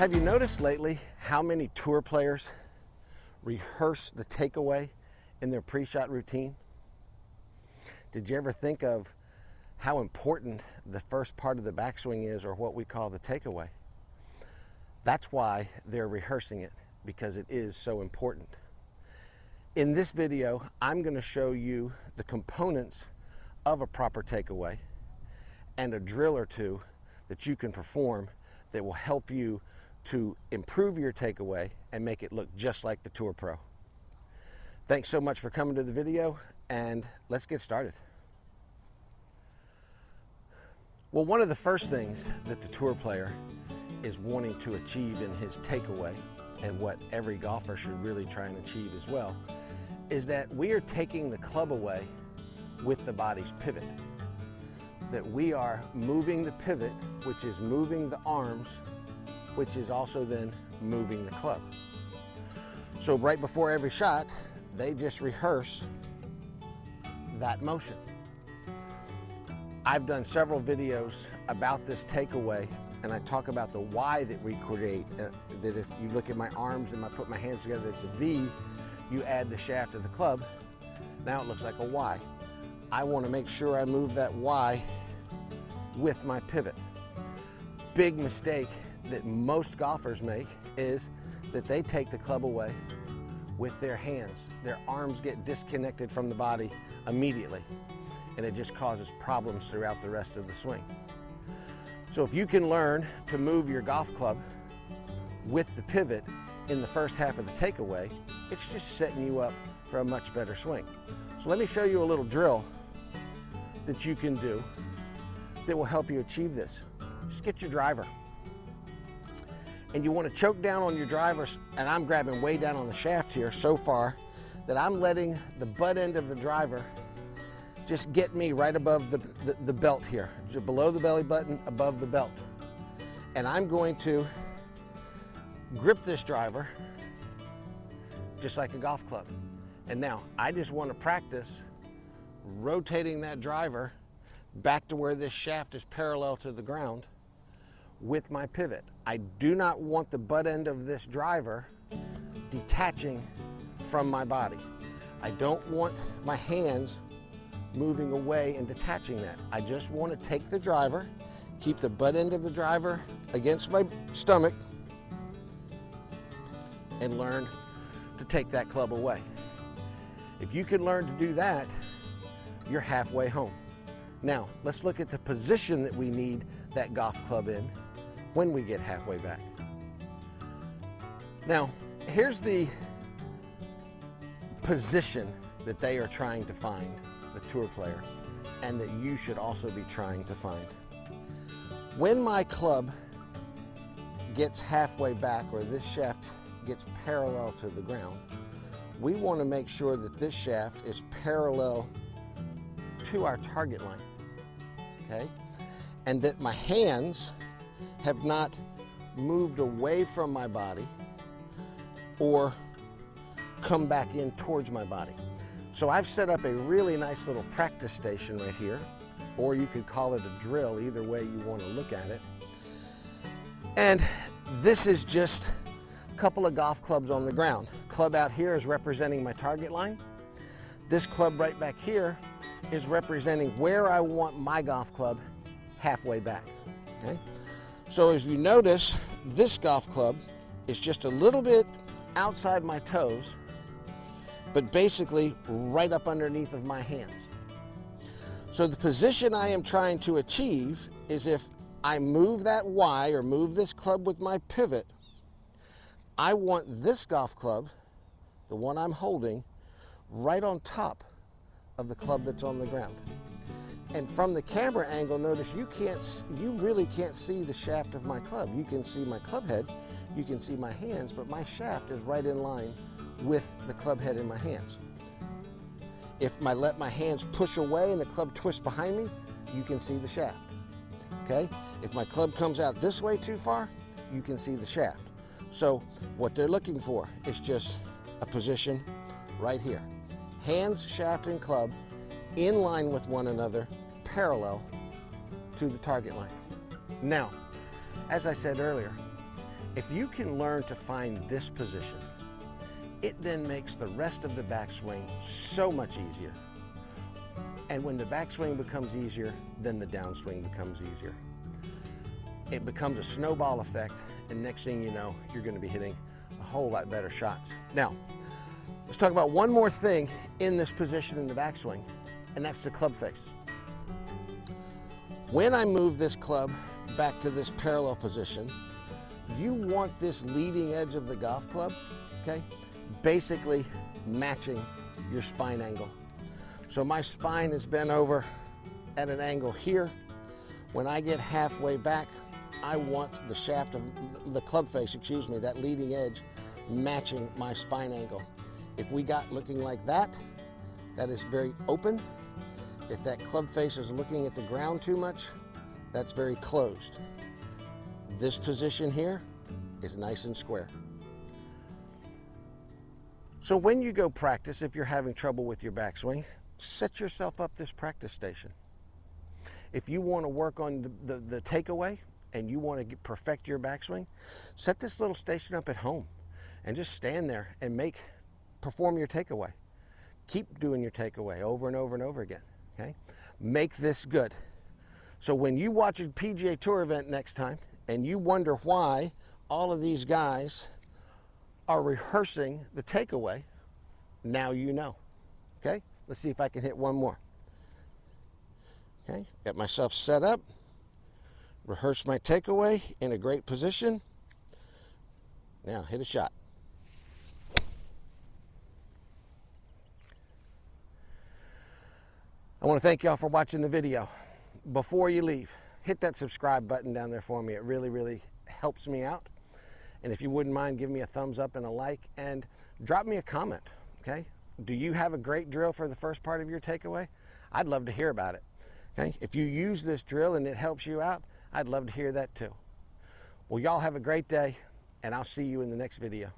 Have you noticed lately how many tour players rehearse the takeaway in their pre-shot routine? Did you ever think of how important the first part of the backswing is, or what we call the takeaway? That's why they're rehearsing it, because it is so important. In this video, I'm going to show you the components of a proper takeaway and a drill or two that you can perform that will help you to improve your takeaway and make it look just like the Tour Pro. Thanks so much for coming to the video, and let's get started. Well, one of the first things that the tour player is wanting to achieve in his takeaway, and what every golfer should really try and achieve as well, is that we are taking the club away with the body's pivot. That we are moving the pivot, which is moving the arms, which is also then moving the club. So right before every shot, they just rehearse that motion. I've done several videos about this takeaway, and I talk about the Y that we create. That if you look at my arms and I put my hands together, it's a V. You add the shaft of the club, now it looks like a Y. I want to make sure I move that Y with my pivot. Big mistake that most golfers make is that they take the club away with their hands. Their arms get disconnected from the body immediately, and it just causes problems throughout the rest of the swing. So if you can learn to move your golf club with the pivot in the first half of the takeaway, it's just setting you up for a much better swing. So let me show you a little drill that you can do that will help you achieve this. Just get your driver. And you want to choke down on your driver, and I'm grabbing way down on the shaft here so far that I'm letting the butt end of the driver just get me right above the belt here, just below the belly button, above the belt. And I'm going to grip this driver just like a golf club. And now I just want to practice rotating that driver back to where this shaft is parallel to the ground with my pivot. I do not want the butt end of this driver detaching from my body. I don't want my hands moving away and detaching that. I just want to take the driver, keep the butt end of the driver against my stomach, and learn to take that club away. If you can learn to do that, you're halfway home. Now, let's look at the position that we need that golf club in when we get halfway back. Now, here's the position that they are trying to find, the tour player, and that you should also be trying to find. When my club gets halfway back, or this shaft gets parallel to the ground, we want to make sure that this shaft is parallel to our target line, okay? And that my hands have not moved away from my body or come back in towards my body. So I've set up a really nice little practice station right here, or you could call it a drill, either way you want to look at it. And this is just a couple of golf clubs on the ground. Club out here is representing my target line. This club right back here is representing where I want my golf club halfway back, okay? So as you notice, this golf club is just a little bit outside my toes, but basically right up underneath of my hands. So the position I am trying to achieve is, if I move that Y, or move this club with my pivot, I want this golf club, the one I'm holding, right on top of the club that's on the ground. And from the camera angle, notice you really can't see the shaft of my club. You can see my club head, you can see my hands, but my shaft is right in line with the club head in my hands. If I let my hands push away and the club twists behind me, you can see the shaft, okay? If my club comes out this way too far, you can see the shaft. So what they're looking for is just a position right here. Hands, shaft, and club in line with one another, parallel to the target line. Now, as I said earlier, If you can learn to find this position, it then makes the rest of the backswing so much easier. And when the backswing becomes easier, then the downswing becomes easier. It becomes a snowball effect, and next thing you know, you're going to be hitting a whole lot better shots. Now, let's talk about one more thing in this position in the backswing, and that's the club face. When I move this club back to this parallel position, you want this leading edge of the golf club, okay, basically matching your spine angle. So my spine is bent over at an angle here. When I get halfway back, I want the shaft of the club face, that leading edge, matching my spine angle. If we got looking like that, that is very open. If that club face is looking at the ground too much, that's very closed. This position here is nice and square. So when you go practice, if you're having trouble with your backswing, set yourself up this practice station. If you want to work on the takeaway and you want to perfect your backswing, set this little station up at home and just stand there and perform your takeaway. Keep doing your takeaway over and over and over again, okay? Make this good. So when you watch a PGA Tour event next time and you wonder why all of these guys are rehearsing the takeaway, now you know, okay? Let's see if I can hit one more. Okay, got myself set up, rehearse my takeaway in a great position. Now hit a shot. I want to thank y'all for watching the video. Before you leave, hit that subscribe button down there for me. It really, really helps me out. And if you wouldn't mind, give me a thumbs up and a like, and drop me a comment, okay? Do you have a great drill for the first part of your takeaway? I'd love to hear about it, okay? If you use this drill and it helps you out, I'd love to hear that too. Well, y'all have a great day, and I'll see you in the next video.